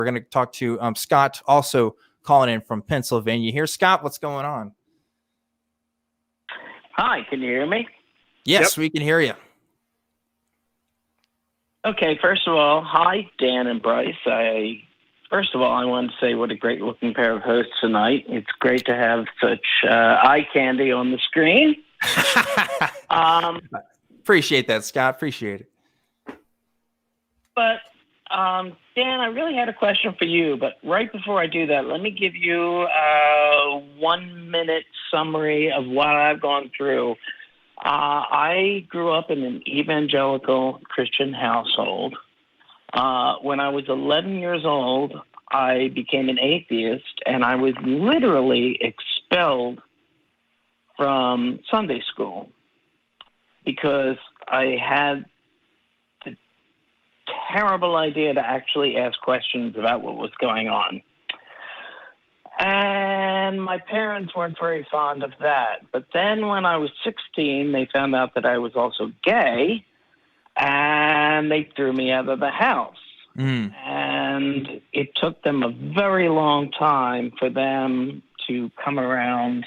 We're going to talk to Scott, also calling in from Pennsylvania here. Scott, what's going on? Hi, can you hear me? Yes, we can hear you. Okay, first of all, hi, Dan and Bryce. First of all, I want to say what a great-looking pair of hosts tonight. It's great to have such eye candy on the screen. Appreciate that, Scott. Appreciate it. But, Dan, I really had a question for you. But right before I do that, let me give you a 1-minute summary of what I've gone through. I grew up in an evangelical Christian household. When I was 11 years old, I became an atheist, and I was literally expelled from Sunday school because I had the terrible idea to actually ask questions about what was going on. And my parents weren't very fond of that. But then when I was 16, they found out that I was also gay, and they threw me out of the house. And it took them a very long time for them to come around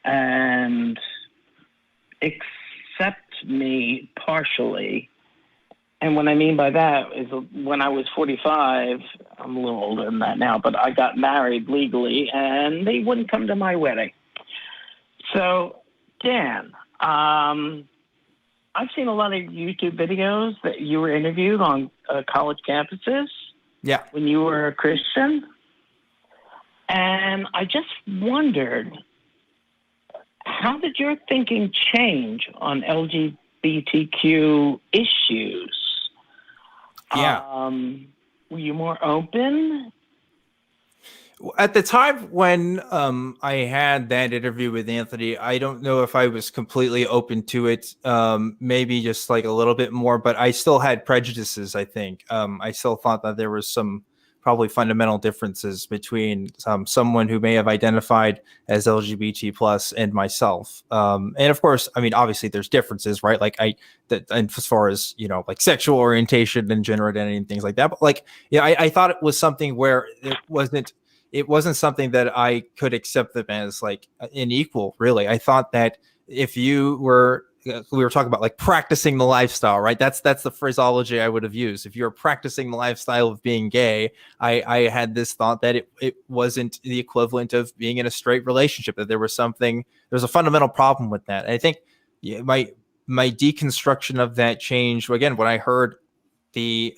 and accept me partially. And what I mean by that is when I was 45, I'm a little older than that now, but I got married legally, and they wouldn't come to my wedding. So, Dan, I've seen a lot of YouTube videos that you were interviewed on college campuses when you were a Christian. And I just wondered, how did your thinking change on LGBTQ issues? Were you more open? At the time when I had that interview with Anthony, I don't know if I was completely open to it, maybe just like a little bit more, but I still had prejudices, I think. I still thought that there was some probably fundamental differences between someone who may have identified as LGBT plus and myself. And of course, I mean, obviously there's differences, right? Like and as far as, you know, like sexual orientation and gender identity and things like that. But like, yeah, I thought it was something where it wasn't something that I could accept them as like an equal, really. I thought that if you were, we were talking about like practicing the lifestyle, right? That's the phraseology I would have used. If you're practicing the lifestyle of being gay, I had this thought that it wasn't the equivalent of being in a straight relationship, that there was a fundamental problem with that. And I think my deconstruction of that changed, again, when I heard the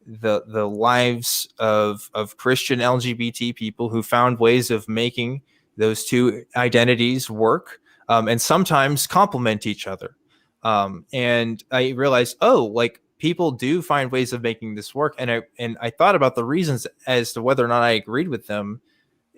lives of Christian LGBT people who found ways of making those two identities work, and sometimes complement each other. And I realized, like people do find ways of making this work. And I thought about the reasons as to whether or not I agreed with them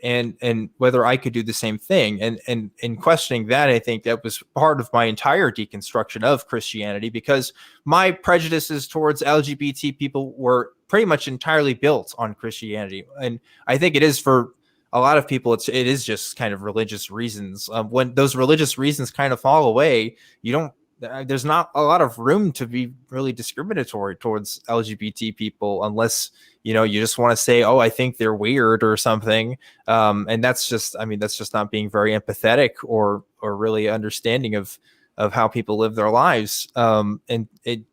and whether I could do the same thing. And in questioning that, I think that was part of my entire deconstruction of Christianity, because my prejudices towards LGBT people were pretty much entirely built on Christianity. And I think it is for a lot of people, it is just kind of religious reasons. When those religious reasons kind of fall away, there's not a lot of room to be really discriminatory towards LGBT people, unless, you know, you just want to say, oh, I think they're weird or something. And that's just not being very empathetic or really understanding of how people live their lives. And it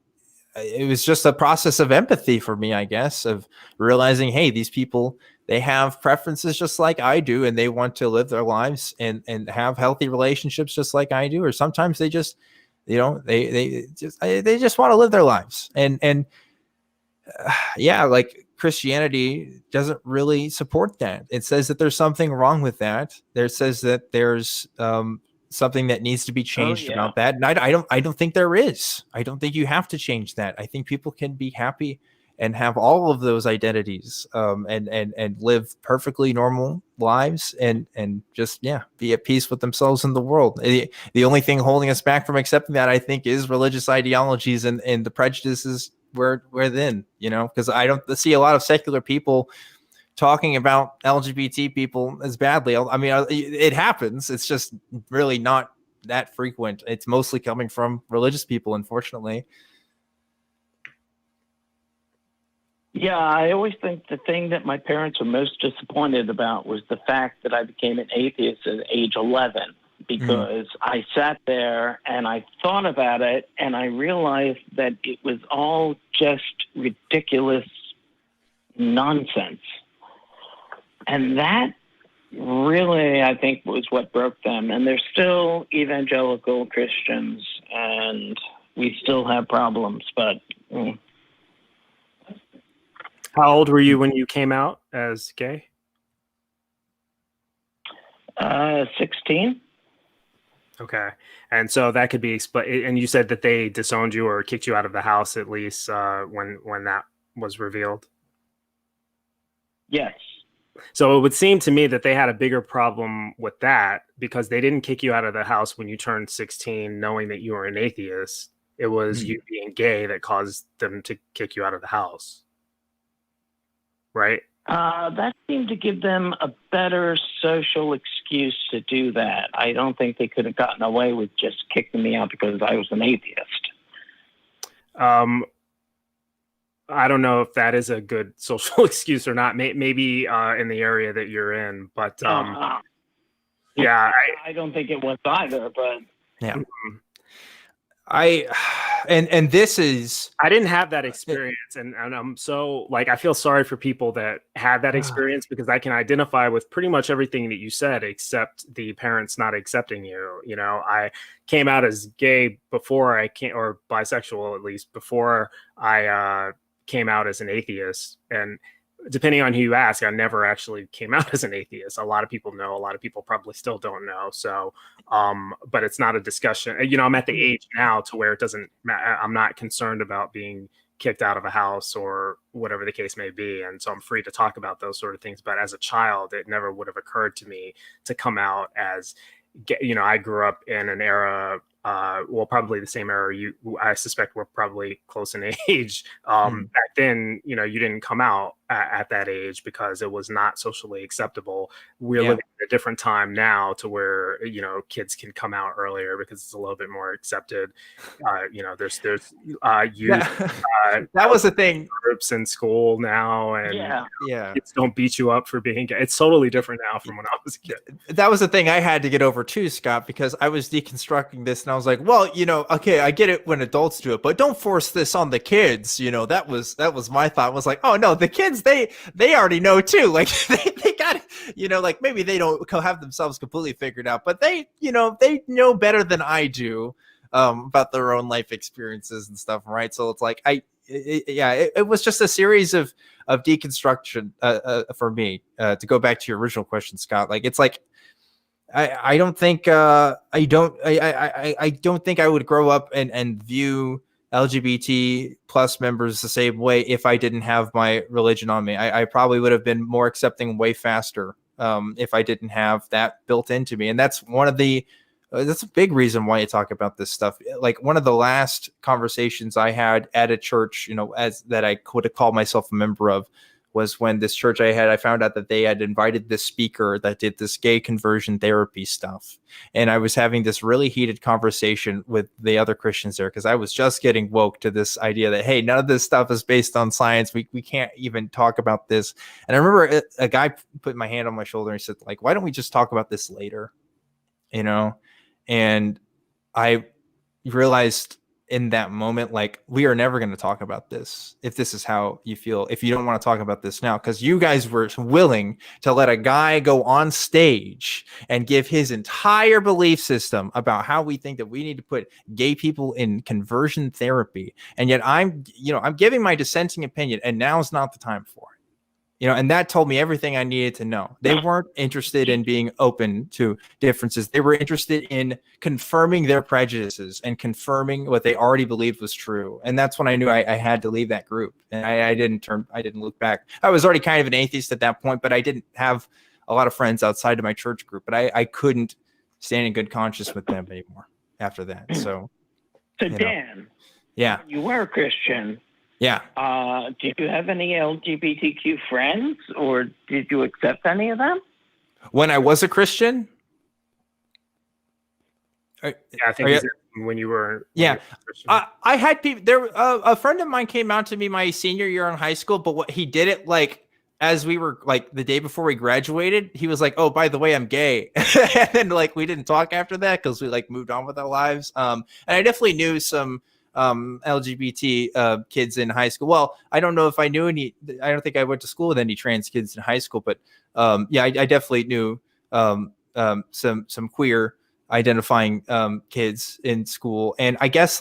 was just a process of empathy for me, I guess, of realizing, hey, these people, they have preferences just like I do, and they want to live their lives and have healthy relationships just like I do. Or sometimes they just, you know, they just want to live their lives. And like Christianity doesn't really support that. It says that there's something wrong with that. There says that there's something that needs to be changed about that. And I don't think there is. I don't think you have to change that. I think people can be happy and have all of those identities, and live perfectly normal lives and just, be at peace with themselves and the world. The only thing holding us back from accepting that, I think, is religious ideologies and the prejudices we're then, you know, because I don't see a lot of secular people talking about LGBT people as badly. I mean, it happens. It's just really not that frequent. It's mostly coming from religious people, unfortunately. Yeah, I always think the thing that my parents were most disappointed about was the fact that I became an atheist at age 11, because I sat there and I thought about it and I realized that it was all just ridiculous nonsense. And that really, I think, was what broke them. And they're still evangelical Christians, and we still have problems, but... How old were you when you came out as gay? 16. Okay. And so that could be, and you said that they disowned you or kicked you out of the house, at least when that was revealed. Yes. So it would seem to me that they had a bigger problem with that, because they didn't kick you out of the house when you turned 16, knowing that you were an atheist. It was you being gay that caused them to kick you out of the house. Right? That seemed to give them a better social excuse to do that. I don't think they could have gotten away with just kicking me out because I was an atheist. I don't know if that is a good social excuse or not. Maybe in the area that you're in, but yeah, I don't think it was either. But yeah. And this is, I didn't have that experience, and I'm so, like, I feel sorry for people that had that experience, because I can identify with pretty much everything that you said, except the parents not accepting you. You know, I came out as gay before I came, or bisexual at least, before I came out as an atheist. And depending on who you ask, I never actually came out as an atheist. A lot of people know, a lot of people probably still don't know. So, but it's not a discussion. You know, I'm at the age now to where it doesn't matter. I'm not concerned about being kicked out of a house or whatever the case may be. And so I'm free to talk about those sort of things. But as a child, it never would have occurred to me to come out as, you know, I grew up in an era, well, probably the same era I suspect we're probably close in age. Back then, you know, you didn't come out at that age because it was not socially acceptable. We're living in a different time now to where, you know, kids can come out earlier because it's a little bit more accepted. You know, there's youth. That was the thing. Groups in school now, and kids don't beat you up for being gay. It's totally different now from when I was a kid. That was the thing I had to get over too, Scott, because I was deconstructing this and I was like, well, you know, okay, I get it when adults do it, but don't force this on the kids. You know, that was my thought. I was like, oh no, the kids, they already know too. Like they got it, you know, like maybe they don't have themselves completely figured out, but they, you know, they know better than I do about their own life experiences and stuff, right? So it's like it was just a series of deconstruction for me. To go back to your original question, Scott, like it's like I don't think I don't think I would grow up and view LGBT plus members the same way if I didn't have my religion on me. I probably would have been more accepting way faster if I didn't have that built into me. And that's one of the that's a big reason why you talk about this stuff. Like one of the last conversations I had at a church, you know, as that I could have called myself a member of, was when this church I found out that they had invited this speaker that did this gay conversion therapy stuff. And I was having this really heated conversation with the other Christians there, because I was just getting woke to this idea that, hey, none of this stuff is based on science. We can't even talk about this. And I remember a guy put my hand on my shoulder and he said, like, why don't we just talk about this later? You know? And I realized in that moment, like, we are never going to talk about this if this is how you feel, if you don't want to talk about this now, because you guys were willing to let a guy go on stage and give his entire belief system about how we think that we need to put gay people in conversion therapy. And yet I'm giving my dissenting opinion, and now's not the time for it. You know, and that told me everything I needed to know. They weren't interested in being open to differences. They were interested in confirming their prejudices and confirming what they already believed was true. And that's when I knew I had to leave that group. And I didn't look back. I was already kind of an atheist at that point, but I didn't have a lot of friends outside of my church group. But I couldn't stand in good conscience with them anymore after that. So Dan, yeah, you were a Christian. Yeah. Do you have any LGBTQ friends, or did you accept any of them? When I was a Christian? I think when you were Yeah, I had people there. A friend of mine came out to me my senior year in high school, but what he did it like as we were like the day before we graduated, he was like, "Oh, by the way, I'm gay," and then like we didn't talk after that because we like moved on with our lives. And I definitely knew some LGBT kids in high school. Well, I don't know if I knew any. I don't think I went to school with any trans kids in high school, but yeah, I definitely knew some queer identifying kids in school, and I guess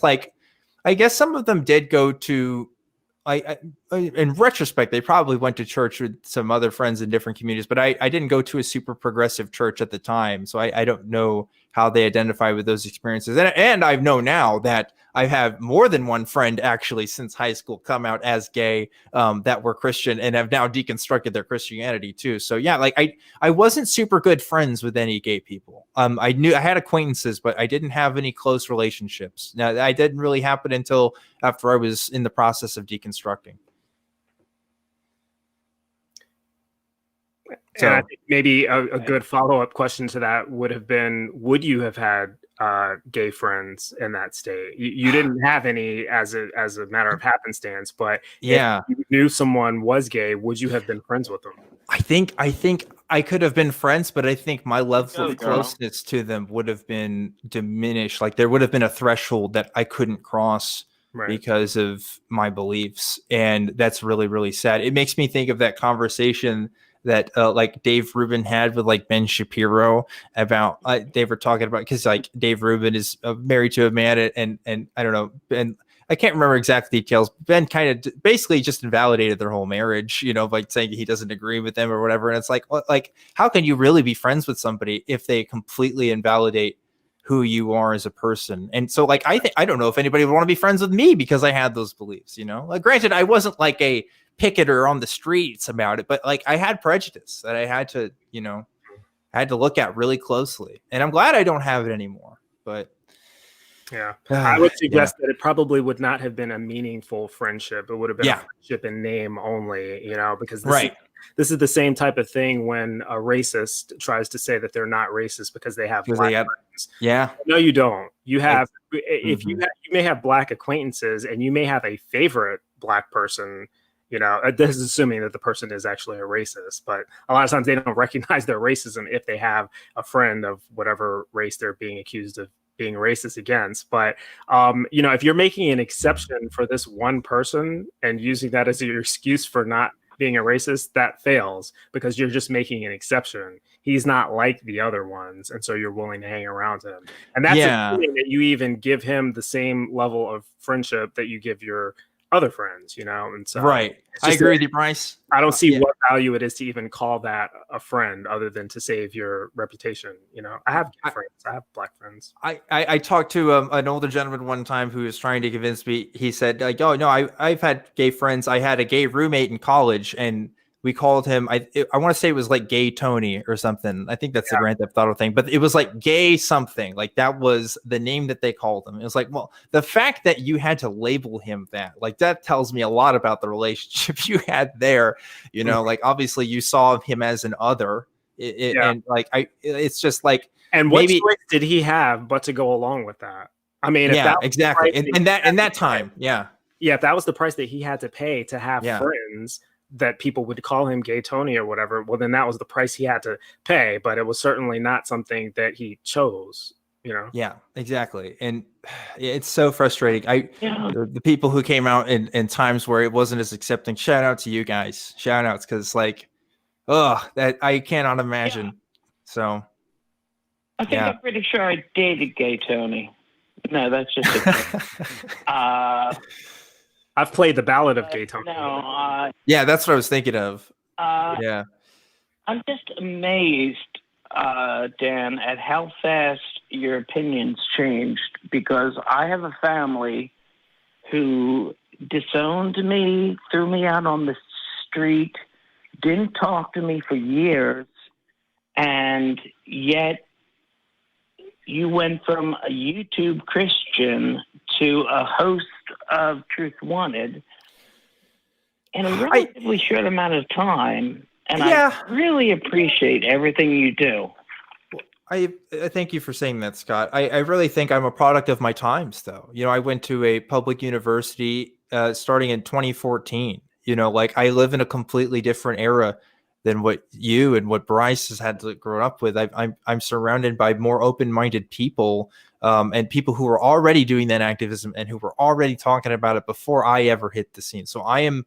some of them did go to in retrospect they probably went to church with some other friends in different communities, but I didn't go to a super progressive church at the time, so I don't know how they identify with those experiences. And I know now that I have more than one friend actually since high school come out as gay that were Christian and have now deconstructed their Christianity too. So yeah, like I wasn't super good friends with any gay people. I knew I had acquaintances, but I didn't have any close relationships. Now that didn't really happen until after I was in the process of deconstructing. So, and I think maybe a good follow-up question to that would have been, would you have had gay friends in that state? You didn't have any as a matter of happenstance, but yeah, if you knew someone was gay, would you have been friends with them? I think I could have been friends, but I think my level of closeness to them would have been diminished. Like there would have been a threshold that I couldn't cross because of my beliefs. And that's really, really sad. It makes me think of that conversation that like Dave Rubin had with like Ben Shapiro about they were talking about, because like Dave Rubin is married to a man and I don't know, Ben, I can't remember exact details. Ben kind of basically just invalidated their whole marriage, you know, by saying he doesn't agree with them or whatever. And it's like how can you really be friends with somebody if they completely invalidate who you are as a person? And so like I don't know if anybody would want to be friends with me because I had those beliefs, you know. Like granted, I wasn't like a picketer on the streets about it, but like I had prejudice that I had to, you know, look at really closely, and I'm glad I don't have it anymore. But yeah, I would suggest that it probably would not have been a meaningful friendship. It would have been a friendship in name only, you know, because this is the same type of thing when a racist tries to say that they're not racist because they have black friends. Yeah, no, you don't. You have if you may have black acquaintances, and you may have a favorite black person. You know, this is assuming that the person is actually a racist, but a lot of times they don't recognize their racism if they have a friend of whatever race they're being accused of being racist against. But, you know, if you're making an exception for this one person and using that as your excuse for not being a racist, that fails because you're just making an exception. He's not like the other ones. And so you're willing to hang around him. And that's assuming that you even give him the same level of friendship that you give your other friends, you know. And so I agree with you, Bryce. I don't see what value it is to even call that a friend other than to save your reputation. You know, I have friends. I have black friends. I talked to an older gentleman one time who was trying to convince me. He said like, oh no, I've had gay friends. I had a gay roommate in college, and we called him, I want to say it was like Gay Tony or something. I think that's the Grand Theft Auto thing, but it was like Gay something. Like that was the name that they called him. It was like, well, the fact that you had to label him that, like that tells me a lot about the relationship you had there. You know, like obviously you saw him as an other, and like it's just like. And what choice did he have but to go along with that? I mean, exactly. In that time, if that was the price that he had to pay to have friends, that people would call him Gay Tony or whatever, well, then that was the price he had to pay, but it was certainly not something that he chose, you know? Yeah, exactly. And it's so frustrating. The people who came out in times where it wasn't as accepting, shout out to you guys, shout outs. Cause like, that I cannot imagine. Yeah. So I think I'm pretty sure I dated Gay Tony. No, that's just I've played the Ballad of Gay Tony. Yeah, that's what I was thinking of. I'm just amazed, Dan, at how fast your opinions changed, because I have a family who disowned me, threw me out on the street, didn't talk to me for years, and yet you went from a YouTube Christian to a host of Truth Wanted in a relatively short amount of time. And I really appreciate everything you do. I thank you for saying that, Scott. I really think I'm a product of my times, though. I went to a public university starting in 2014. Like I live in a completely different era than what you and what Bryce has had to grow up with. I'm surrounded by more open-minded people, and people who are already doing that activism and who were already talking about it before I ever hit the scene. So I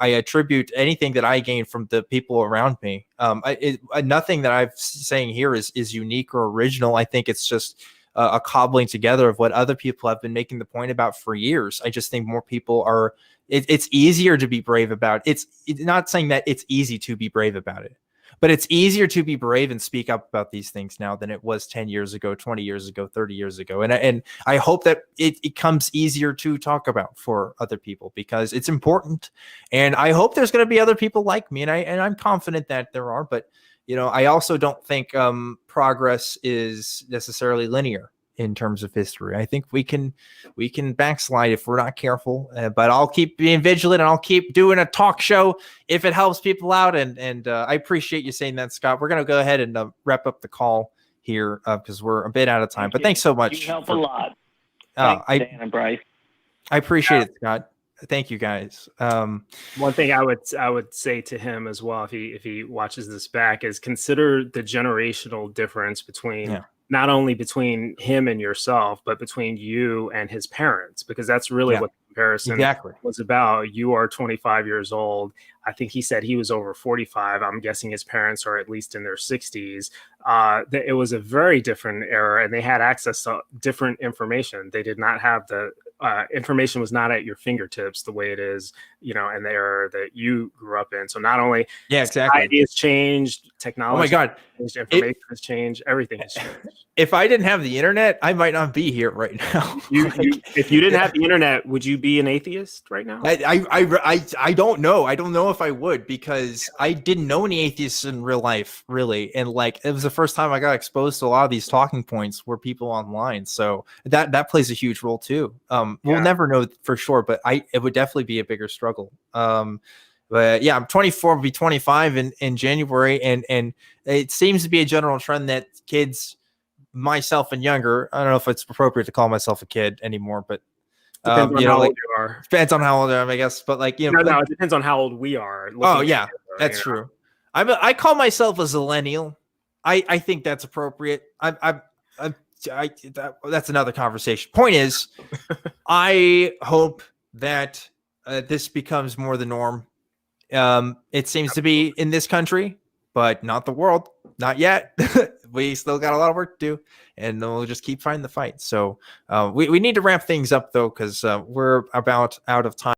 attribute anything that I gain from the people around me. Nothing that I'm saying here is unique or original. I think it's just a cobbling together of what other people have been making the point about for years. I just think more people are. It's easier to be brave about. It's not saying that it's easy to be brave about it, but it's easier to be brave and speak up about these things now than it was 10 years ago, 20 years ago, 30 years ago. And I hope that it comes easier to talk about for other people because it's important. And I hope there's going to be other people like me. And I'm confident that there are, but I also don't think progress is necessarily linear in terms of history. I think we can backslide if we're not careful, but I'll keep being vigilant and I'll keep doing a talk show if it helps people out. And I appreciate you saying that, Scott. We're going to go ahead and wrap up the call here because we're a bit out of time, but thanks so much. You help a lot. Thanks, Dan and Bryce. I appreciate it, Scott. Thank you guys. One thing I would say to him as well, if he watches this back, is consider the generational difference between not only between him and yourself, but between you and his parents, because that's really what the comparison was about. You are 25 years old. I think he said he was over 45. I'm guessing his parents are at least in their 60s. It was a very different era, and they had access to different information. They did not have the information was not at your fingertips the way it is, in the era that you grew up in. So not only society has changed, technology, oh my God, information has changed, everything has changed. If I didn't have the internet, I might not be here right now. If you didn't have the internet, would you be an atheist right now? I don't know. I don't know if I would, because I didn't know any atheists in real life, really. And like, it was the first time I got exposed to a lot of these talking points were people online. So that plays a huge role too. We'll never know for sure, but it would definitely be a bigger struggle. But yeah, I'm 24, will be 25 in January. And it seems to be a general trend that kids, myself and younger, I don't know if it's appropriate to call myself a kid anymore, but depends on how old you are. Depends on how old I am, I guess. But like, no, it depends on how old we are. Oh yeah, that's true. I call myself a zillennial. I think that's appropriate. That's another conversation. Point is, I hope that this becomes more the norm. It seems to be in this country, but not the world. Not yet. We still got a lot of work to do, and we'll just keep fighting the fight. So we need to ramp things up, though, because we're about out of time.